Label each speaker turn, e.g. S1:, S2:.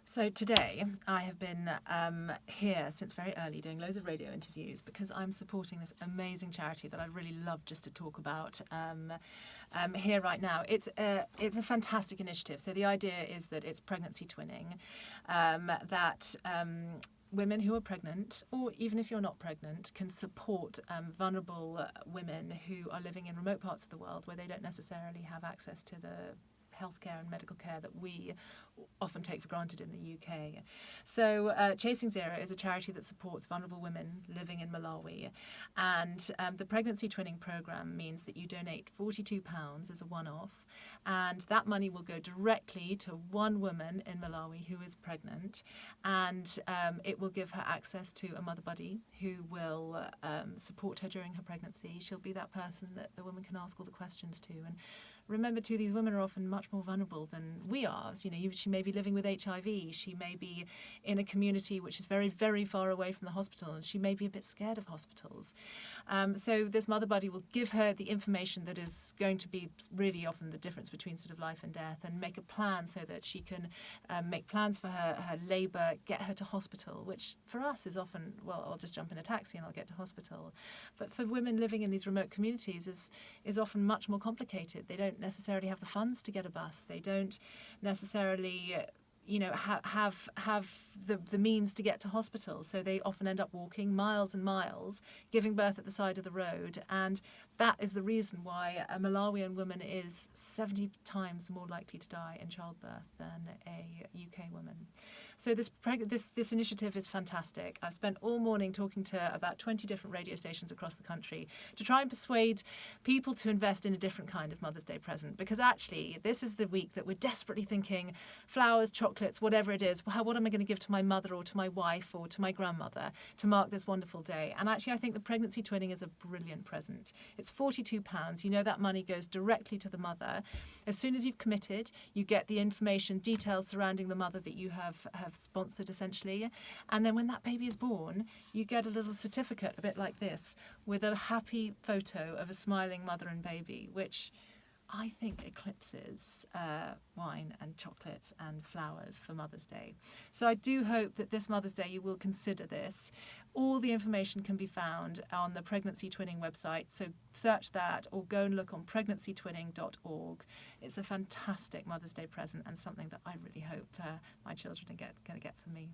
S1: So today I have been here since very early doing loads of radio interviews because I'm supporting this amazing charity that I'd really love just to talk about here right now. It's a fantastic initiative. So the idea is that it's pregnancy twinning, that women who are pregnant, or even if you're not pregnant, can support vulnerable women who are living in remote parts of the world where they don't necessarily have access to the healthcare and medical care that we often take for granted in the UK. So Chasing Zero is a charity that supports vulnerable women living in Malawi. And the pregnancy twinning programme means that you donate £42 as a one-off, and that money will go directly to one woman in Malawi who is pregnant, and it will give her access to a mother buddy who will support her during her pregnancy. She'll be that person that the woman can ask all the questions to. And remember too, these women are often much more vulnerable than we are. She may be living with HIV, she may be in a community which is very, very far away from the hospital, and she may be a bit scared of hospitals. So this mother buddy will give her the information that is going to be really often the difference between sort of life and death, and make a plan so that she can make plans for her labour, get her to hospital, which for us is often, well, I'll just jump in a taxi and I'll get to hospital. But for women living in these remote communities is often much more complicated. They don't necessarily have the funds to get a bus. They don't necessarily have the means to get to hospital. So they often end up walking miles and miles, giving birth at the side of the road. And that is the reason why a Malawian woman is 70 times more likely to die in childbirth than a UK woman. So this initiative is fantastic. I've spent all morning talking to about 20 different radio stations across the country to try and persuade people to invest in a different kind of Mother's Day present, because actually this is the week that we're desperately thinking flowers, chocolates, whatever it is, what am I going to give to my mother or to my wife or to my grandmother to mark this wonderful day? And actually I think the pregnancy twinning is a brilliant present. It's £42. You know that money goes directly to the mother. As soon as you've committed, you get the information, details surrounding the mother that you have sponsored essentially. And then when that baby is born, you get a little certificate, a bit like this, with a happy photo of a smiling mother and baby, which I think eclipses wine and chocolates and flowers for Mother's Day. So I do hope that this Mother's Day you will consider this. All the information can be found on the Pregnancy Twinning website, so search that or go and look on pregnancytwinning.org. It's a fantastic Mother's Day present and something that I really hope my children are going to get from me.